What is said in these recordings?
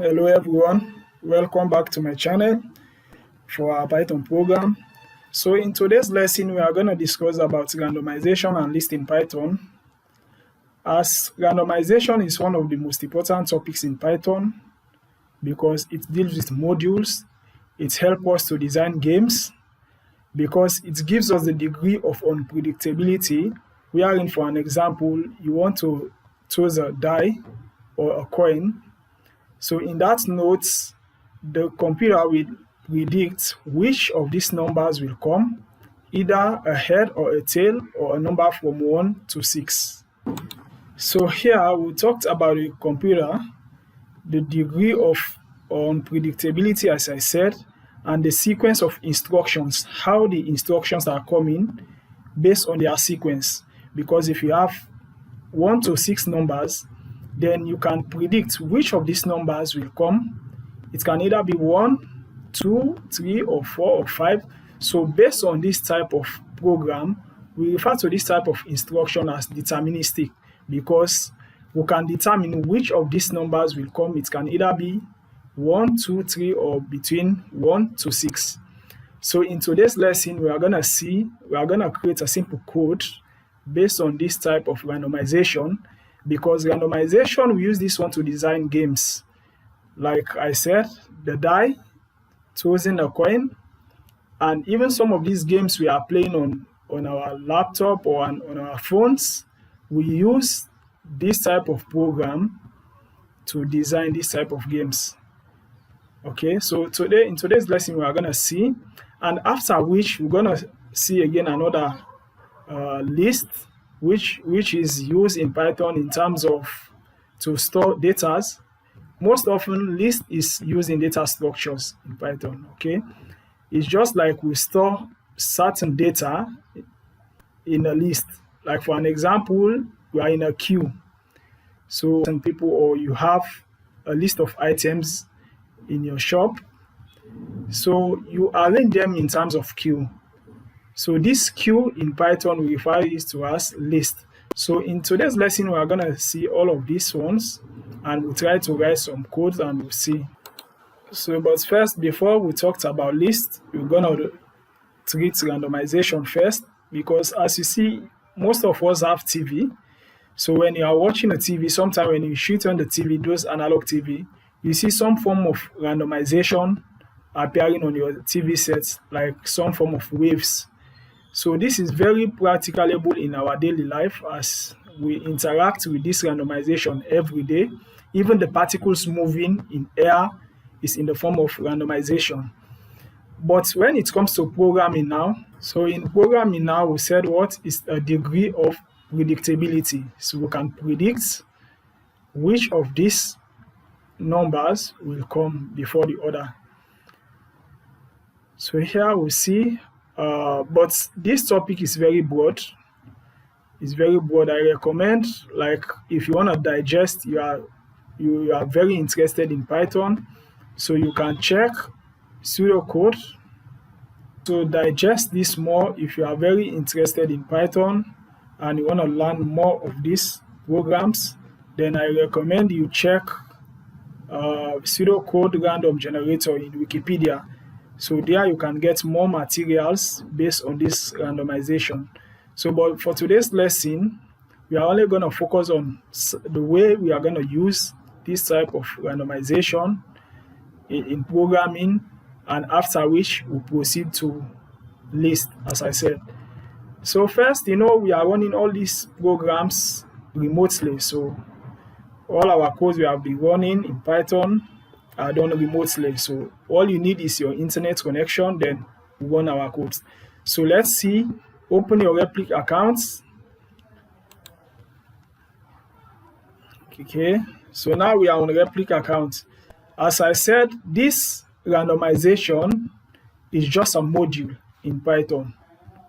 Hello everyone, welcome back to my channel for our Python program. So in today's lesson, we are going to discuss about randomization and list in Python. As randomization is one of the most important topics in Python because it deals with modules, it helps us to design games, because it gives us the degree of unpredictability, wherein for an example, you want to choose a die or a coin. So in that note, the computer will predict which of these numbers will come, either a head or a tail or a number from 1 to 6. So here we talked about the computer, the degree of unpredictability, as I said, and the sequence of instructions, how the instructions are coming based on their sequence. Because if you have 1 to 6 numbers, then you can predict which of these numbers will come. It can either be 1, 2, 3, or 4, or 5. So based on this type of program, we refer to this type of instruction as deterministic, because we can determine which of these numbers will come. It can either be 1, 2, 3, or between 1 to 6. So in today's lesson, we are going to create a simple code based on this type of randomization, because randomization, we use this one to design games. Like I said, the die, choosing a coin, and even some of these games we are playing on our laptop or on our phones, we use this type of program to design this type of games. Okay, so in today's lesson, we are going to see, and after which we're going to see again another list, which is used in Python in terms of to store data. Most often, list is used in data structures in Python. Okay, it's just like we store certain data in a list. Like for an example, we are in a queue. So some people, or you have a list of items in your shop. So you arrange them in terms of queue. So this queue in Python, we refer this to as list. So in today's lesson, we are going to see all of these ones, and we'll try to write some codes and we'll see. So, but first, before we talked about list, we're going to treat randomization first, because as you see, most of us have TV. So when you are watching a TV, sometimes when you shoot on the TV, those analog TV, you see some form of randomization appearing on your TV sets, like some form of waves. So this is very practicable in our daily life as we interact with this randomization every day. Even the particles moving in air is in the form of randomization. But when it comes to programming now, so in programming now, we said what is a degree of predictability. So we can predict which of these numbers will come before the other. So here we see, but this topic is very broad. It's very broad. I recommend, like, if you want to digest, you are very interested in Python, so you can check pseudocode to digest this more. If you are very interested in Python and you want to learn more of these programs, then I recommend you check pseudocode random generator in Wikipedia. So there you can get more materials based on this randomization. So, but for today's lesson, we are only going to focus on the way we are going to use this type of randomization in programming, and after which we'll proceed to list, as I said. So first, we are running all these programs remotely. So all our codes we have been running in Python are done remotely. So all you need is your internet connection, then we run our codes. So let's see. Open your replic accounts. Okay, so now we are on replic account. As I said, this randomization is just a module in Python.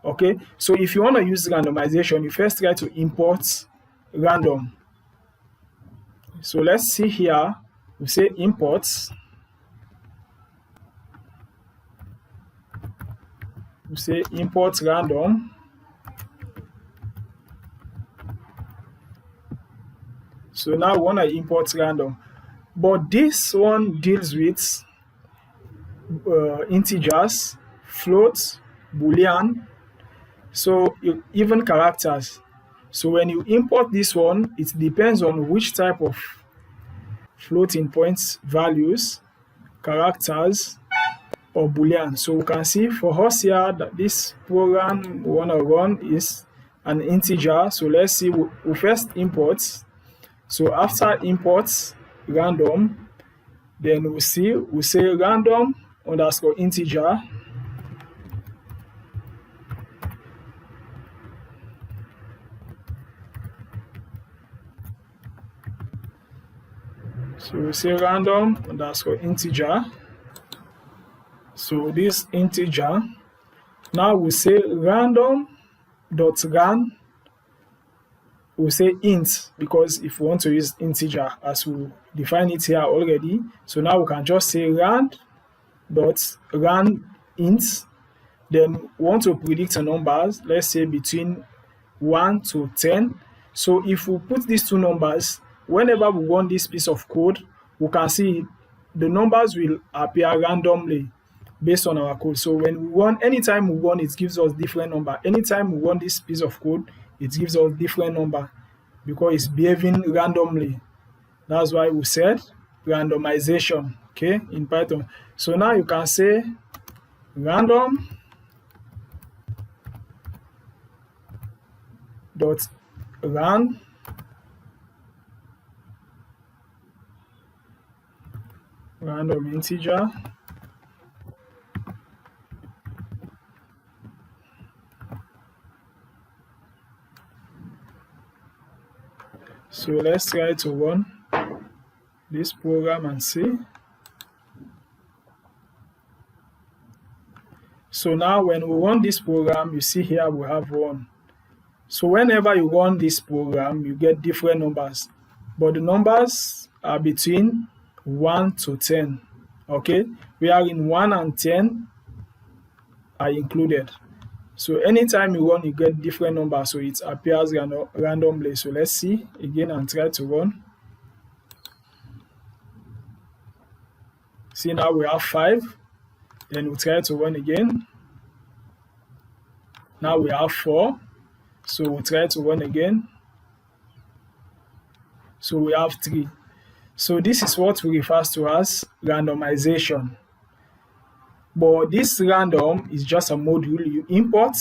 Okay, so if you want to use randomization, you first try to import random. So let's see here, we say imports. We say import random. So now we want to import random. But this one deals with integers, floats, boolean, so even characters. So when you import this one, it depends on which type of floating points values, characters, or boolean. So we can see for us here that this program we want to run is an integer. So let's see, we first import. So after imports random, then we say random underscore integer. So we say random underscore integer. So this integer, now we say random dot ran, we say int, because if we want to use integer as we define it here already, so now we can just say rand dot ran int. Then we want to predict the numbers, let's say between 1 to 10. So if we put these two numbers, whenever we run this piece of code, we can see the numbers will appear randomly based on our code. So when we run, anytime we run, it gives us different number. Anytime we run this piece of code, it gives us different number because it's behaving randomly. That's why we said randomization, okay, in Python. So now you can say random dot ran random integer. So let's try to run this program and see. So now when we run this program, you see here we have 1. So whenever you run this program, you get different numbers, but the numbers are between 1 to 10. Okay, we are in 1 and 10 are included. So anytime you run, you get different numbers, so it appears randomly. So let's see again and try to run. See, now we have 5. Then we try to run again. Now we have 4. So we try to run again. So we have 3. So this is what we refer to as randomization. But this random is just a module you import.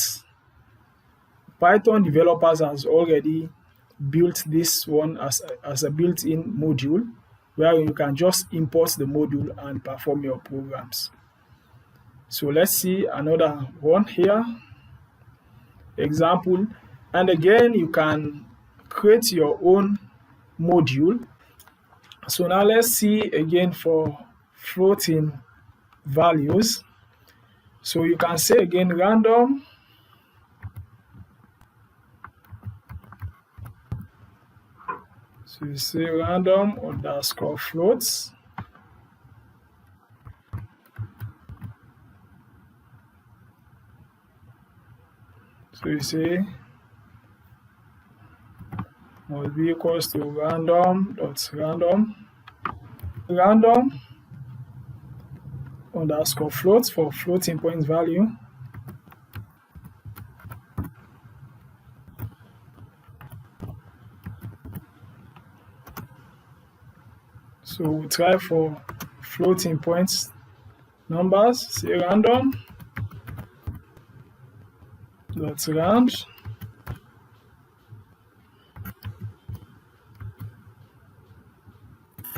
Python developers has already built this one as a built-in module where you can just import the module and perform your programs. So let's see another one here. Example. And again, you can create your own module. So now let's see again for floating values. So you can say again random so you say random underscore floats. So you say must be equals to random underscore floats for floating point value. So we try for floating points numbers, say random dot rand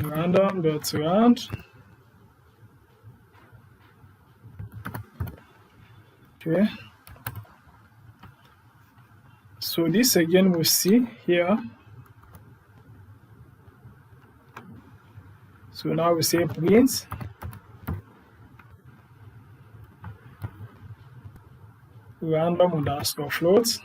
random dot rand. Okay. So this again we see here. So now we say print random underscore float.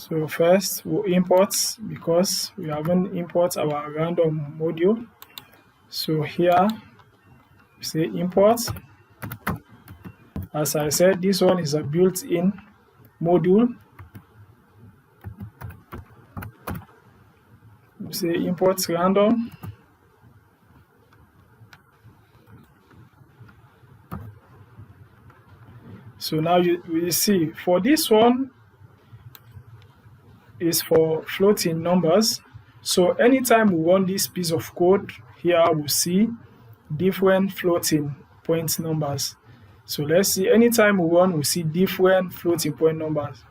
So first we'll import, because we haven't import our random module. So here we say import. As I said, this one is a built-in module. We say import random. So now we see for this one is for floating numbers. So anytime we run this piece of code here, we'll see different floating point numbers. So let's see, anytime we run, we see different floating point numbers.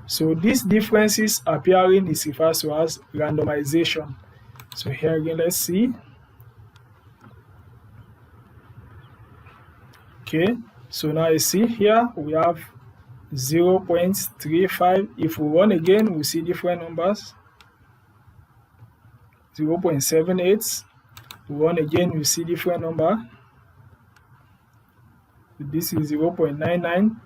So these differences appearing is referred to as randomization. So here again, let's see. Okay, so now you see here we have 0.35. If we run again, we see different numbers. 0.78. We run again, we see different number. This is 0.99.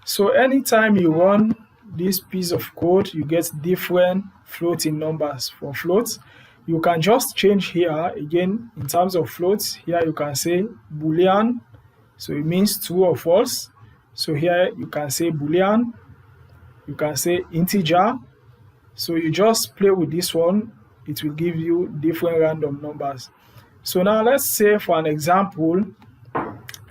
So anytime you run this piece of code, you get different floating numbers. For floats, you can just change here again in terms of floats. Here you can say boolean, so it means true or false. So here you can say boolean, you can say integer. So you just play with this one, it will give you different random numbers. So now let's say for an example,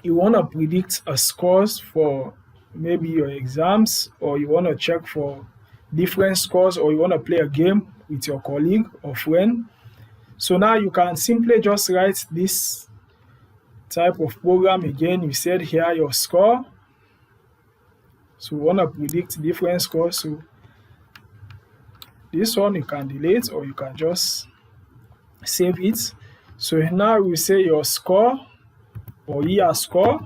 you want to predict a scores for maybe your exams, or you want to check for different scores, or you want to play a game with your colleague or friend. So now you can simply just write this type of program again. You said here your score. So you want to predict different scores. So this one you can delete, or you can just save it. So now we say your score or year score.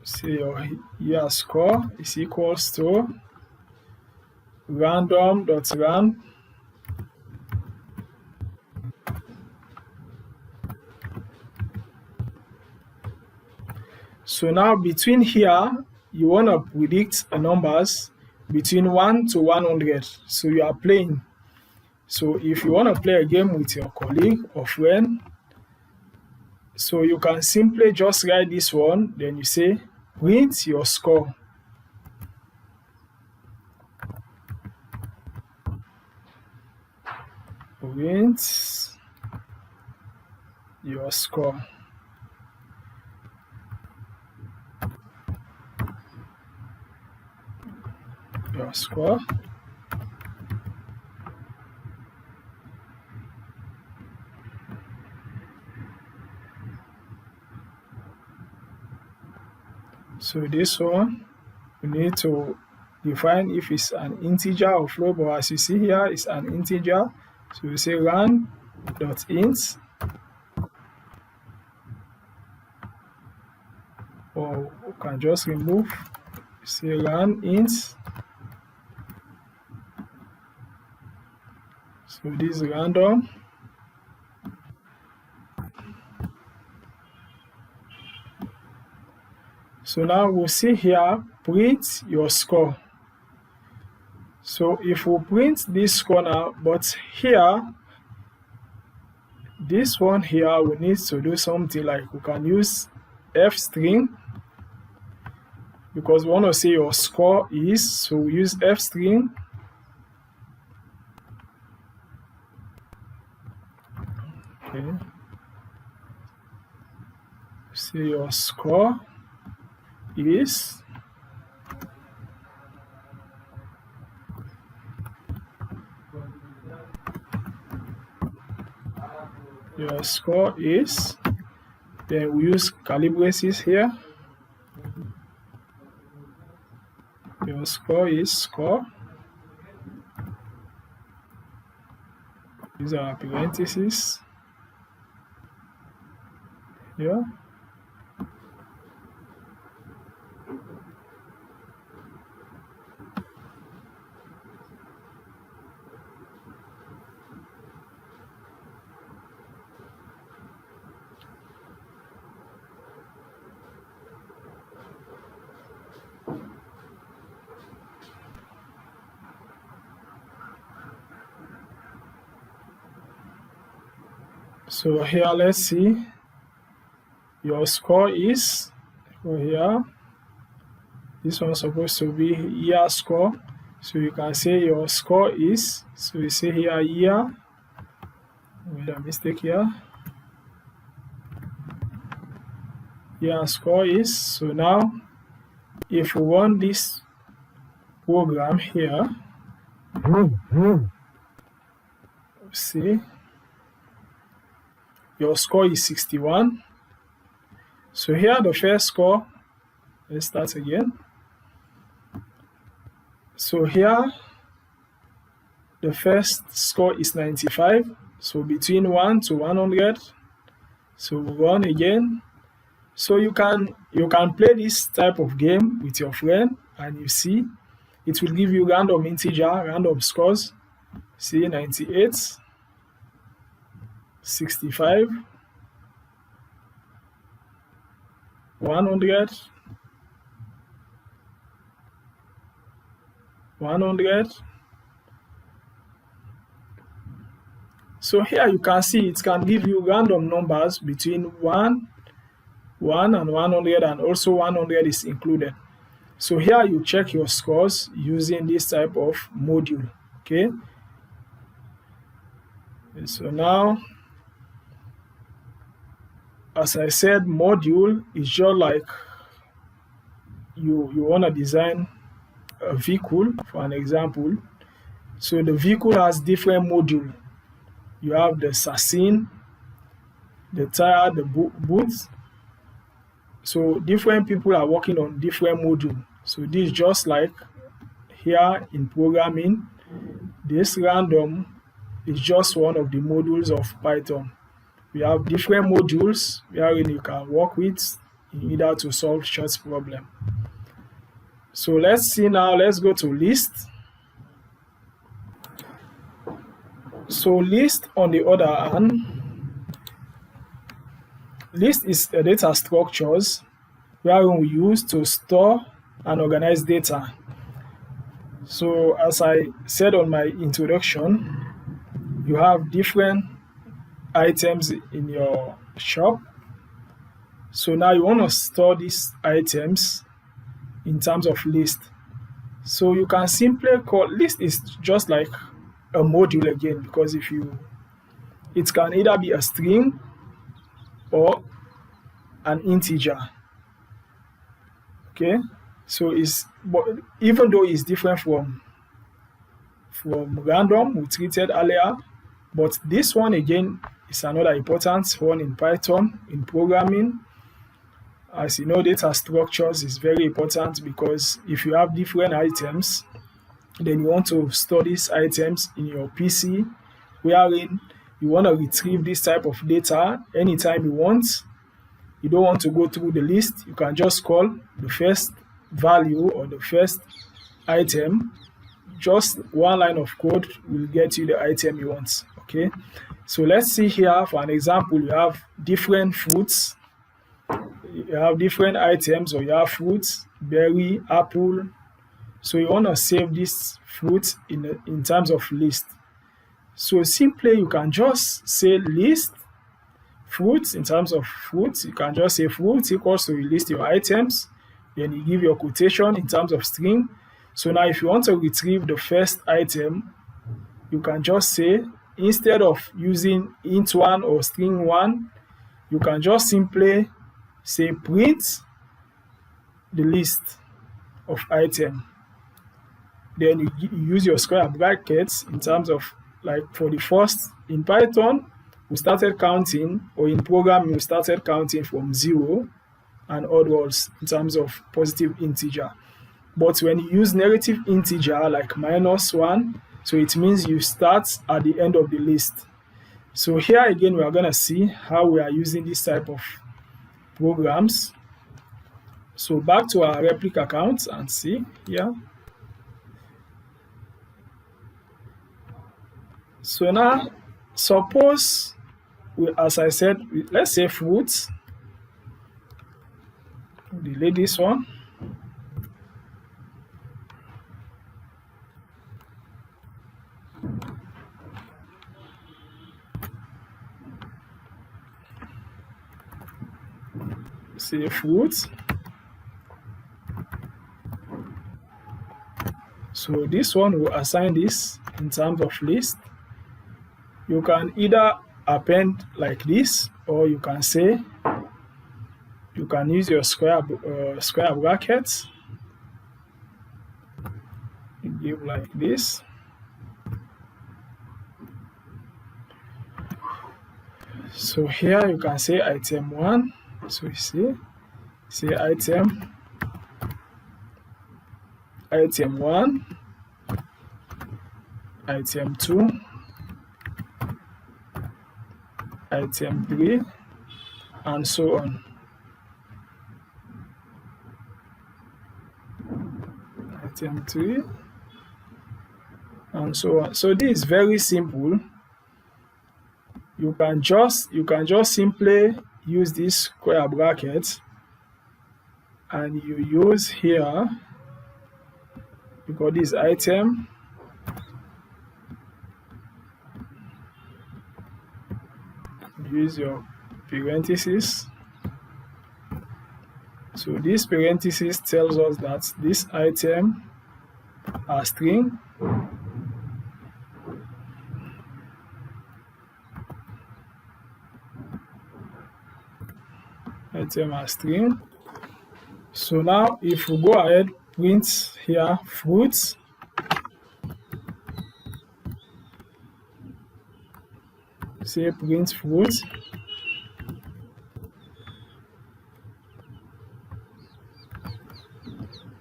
Say your year score is equals to random.rand. So now between here, you want to predict the numbers between 1 to 100. So you are playing. So if you want to play a game with your colleague or friend, so you can simply just write this one, then you say print your score. Print your score. Your score. So this one, we need to define if it's an integer or float, but as you see here, it's an integer. So we say rand.int, or we can just remove, say rand.int. So this is random. So now we'll see here, print your score. So if we print this score now, but here, this one here, we need to do something like we can use f string, because we want to say your score is, so we use f string. Okay. Say your score is, your score is, then we use curly braces here. Your score is score. These are parentheses here. So here, let's see, your score is for here. This one's supposed to be year score. So you can say your score is, so you say here year, with a mistake here. Year score is, so now if we run this program here, see, your score is 61. So here the first score, let's start again. So here the first score is 95. So between 1 to 100. So we run again. So you can play this type of game with your friend, and you see it will give you random integer, random scores. See, 98, 65, 100, 100. So here you can see it can give you random numbers between 1 and 100, and also 100 is included. So here you check your scores using this type of module. Okay. So now, as I said, module is just like you want to design a vehicle, for an example. So the vehicle has different modules. You have the chassis, the tire, the boot. So different people are working on different modules. So this is just like here in programming. This random is just one of the modules of Python. We have different modules wherein you can work with in order to solve short problem. So let's see now, let's go to list. So list, on the other hand, list is a data structures wherein we use to store and organize data. So as I said on my introduction, you have different items in your shop. So now you want to store these items in terms of list. So you can simply call list is just like a module again, because it can either be a string or an integer. Okay, so but even though it's different from random we treated earlier, but this one again is another important one in Python in programming. As you know, data structures is very important, because if you have different items, then you want to store these items in your PC, wherein you want to retrieve this type of data anytime you want. You don't want to go through the list. You can just call the first value or the first item. Just one line of code will get you the item you want. Okay, so let's see here for an example. You have different fruits, you have different items, or you have fruits, berry, apple. So you want to save this fruit in terms of list. So simply you can just say list fruits. In terms of fruits, you can just say fruits equals to list your items, then you give your quotation in terms of string. So now if you want to retrieve the first item, you can just say, instead of using int1 or string1, you can just simply say print the list of item. Then you use your square brackets in terms of, like for the first, in Python we started counting, or in programming we started counting from 0 and onwards in terms of positive integer. But when you use negative integer like -1, so it means you start at the end of the list. So here again we are going to see how we are using this type of programs. So back to our replica account and see here. So now suppose as I said, let's say fruits. Delete this one. say fruit. So this one will assign this in terms of list. You can either append like this, or you can say you can use your square brackets. You give like this. So here you can say item 1. So you say item 1, item 2, item 3, and so on. Item 3, and so on. So this is very simple. You can just simply use this square bracket, and you use here, because this item, use your parentheses. So this parenthesis tells us that this item are string. Item are string. So now if we go ahead, print here fruits. Say print fruit.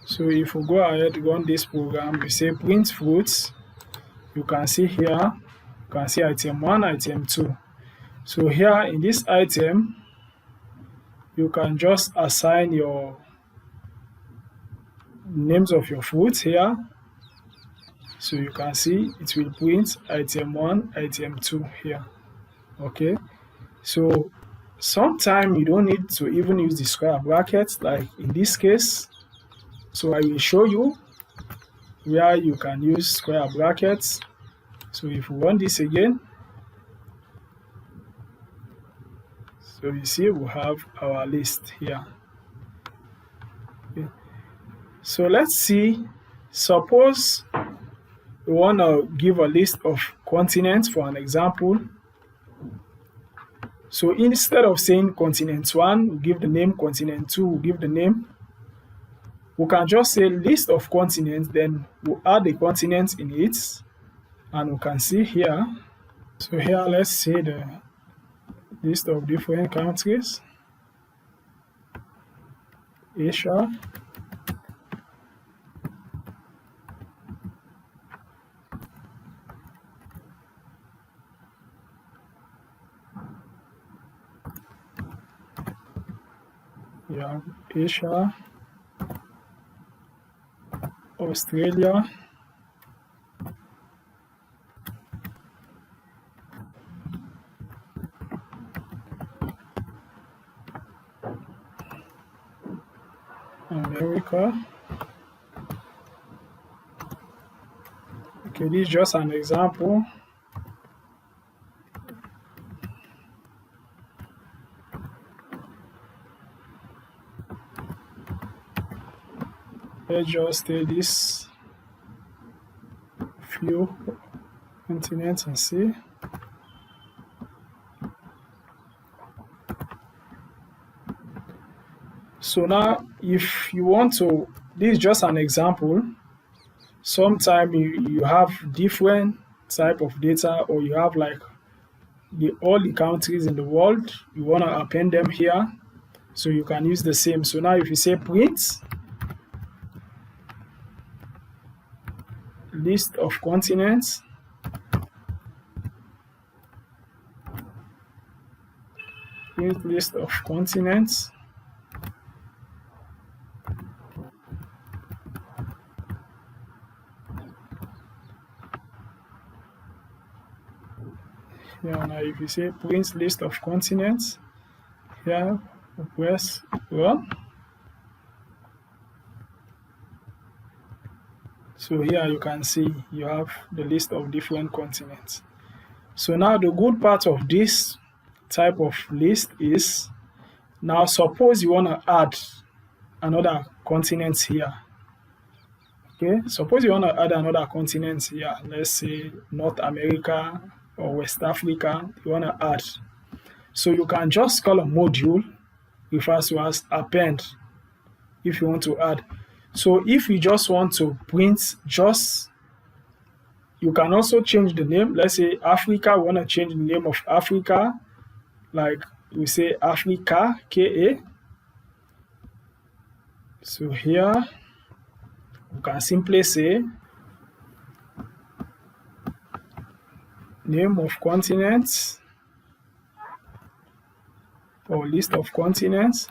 So if we go ahead, run this program, we say print fruits. You can see here, you can see item 1, item 2. So here in this item, you can just assign your names of your fruits here. So you can see it will print item 1, item 2 here. Okay, so sometimes you don't need to even use the square brackets, like in this case. So I will show you where you can use square brackets. So if we run this again, so you see we have our list here. Okay. So let's see, suppose we want to give a list of continents for an example. So instead of saying continent 1, we give the name, continent 2, we give the name. We can just say list of continents, then we'll add the continents in it, and we can see here. So here, let's say the list of different countries. Asia, yeah, Asia, Australia, America. Okay, this is just an example. Let's just take this few continents and see. So now if you want to, this is just an example. Sometimes you have different type of data, or you have like all the countries in the world, you want to append them here, so you can use the same. So now if you say print list of continents, print list of continents, yeah, now if you say print list of continents, here we press run. So here you can see you have the list of different continents. So now the good part of this type of list is Now suppose you want to add another continent here. Okay, suppose you want to add another continent here, let's say North America or West Africa, you want to add. So you can just call a module, refers to as append, if you want to add. So if you just want to print you can also change the name. Let's say Africa, we want to change the name of Africa, like we say Africa, KA. So here, we can simply say name of continents or list of continents.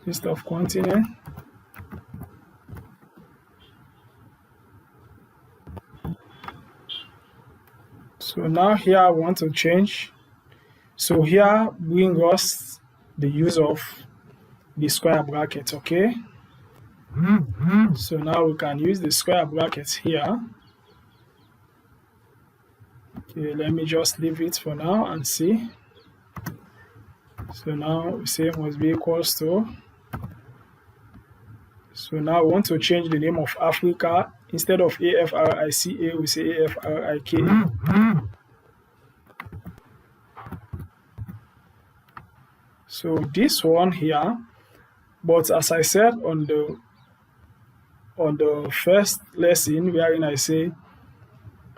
List of continents. So now here I want to change. So here bring us the use of the square bracket, okay? So now we can use the square brackets here. Okay, let me just leave it for now and see. So now we say must be equals to. So now we want to change the name of Africa. Instead of AFRICA, we say AFRIKA. So this one here, but as I said on the first lesson, wherein I say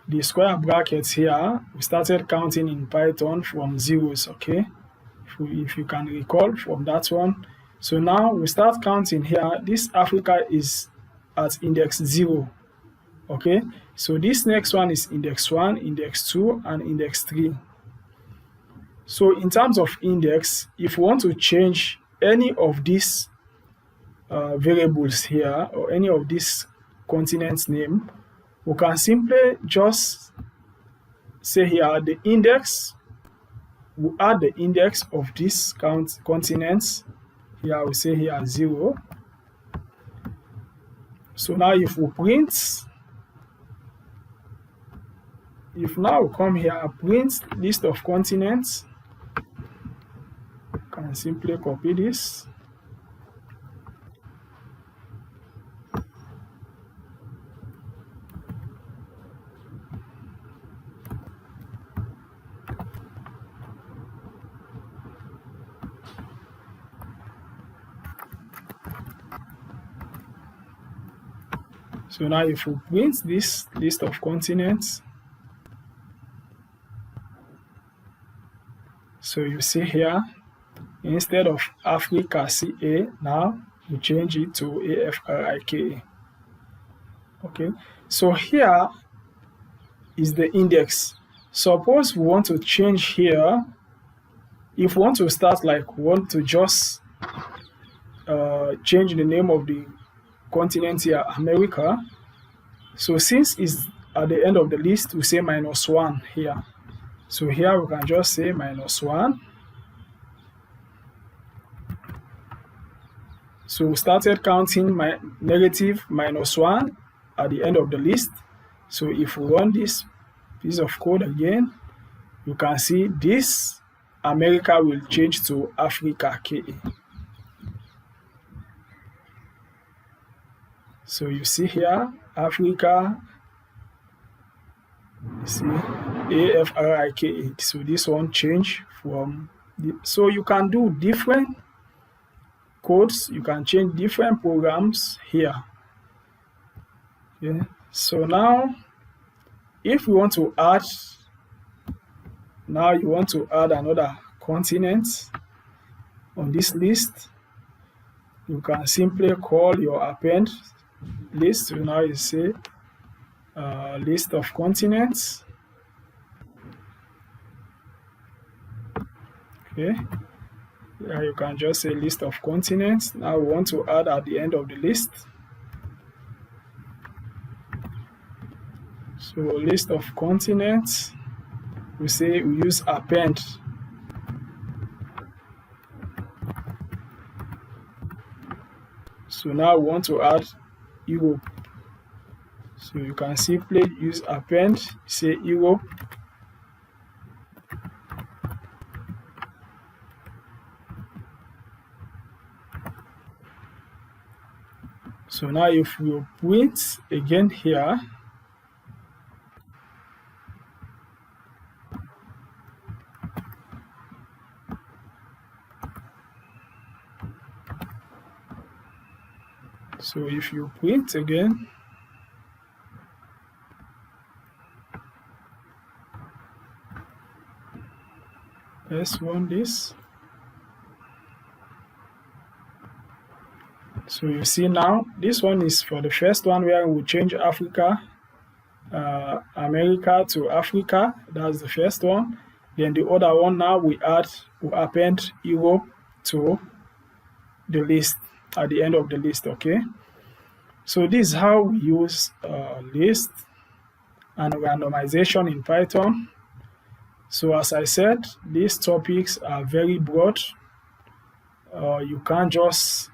the square brackets here, we started counting in Python from zeros, okay? If you can recall from that one. So now we start counting here. This Africa is at index 0, okay? So this next one is index 1, index 2, and index 3. So in terms of index, if we want to change any of these variables here or any of these continents name, we can simply just say here the index. We add the index of this continents. Here we say here 0. So now if we print, if now we come here and print list of continents, can simply copy this. So now if we print this list of continents, so you see here, instead of Africa CA, now we change it to AFRIKA. Okay, so here is the index. Suppose we want to change here, if we want to start like we want to just change the name of the continent here, America. So since it's at the end of the list, we say -1 here. So here we can just say -1. So we started counting my negative -1 at the end of the list. So if we run this piece of code again, you can see this America will change to Africa KA. So you see here, Africa, you see AFRIKA. So this one change from, so you can do different codes, you can change different programs here. Okay. So now, if we want to add, now you want to add another continent on this list, you can simply call your append list. So now you say list of continents. Okay, yeah, you can just say list of continents. Now we want to add at the end of the list. So list of continents, we say we use append. So now we want to add Europe. So you can simply use append, say Europe. So now if we print again here, so if you print again, let's run this. So you see now, this one is for the first one where we change Africa, America to Africa. That's the first one. Then the other one now we append Europe to the list at the end of the list. Okay. So this is how we use list and randomization in Python. So as I said, these topics are very broad. You can't just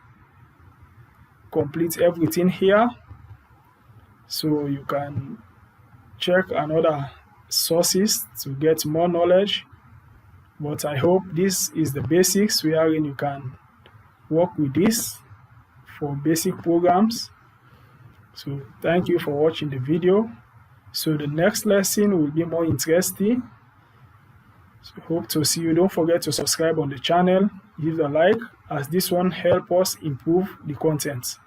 complete everything here. So you can check another sources to get more knowledge. But I hope this is the basics wherein you can work with this for basic programs. So thank you for watching the video. So the next lesson will be more interesting. So hope to see you. Don't forget to subscribe on the channel, give a like, as this one help us improve the content.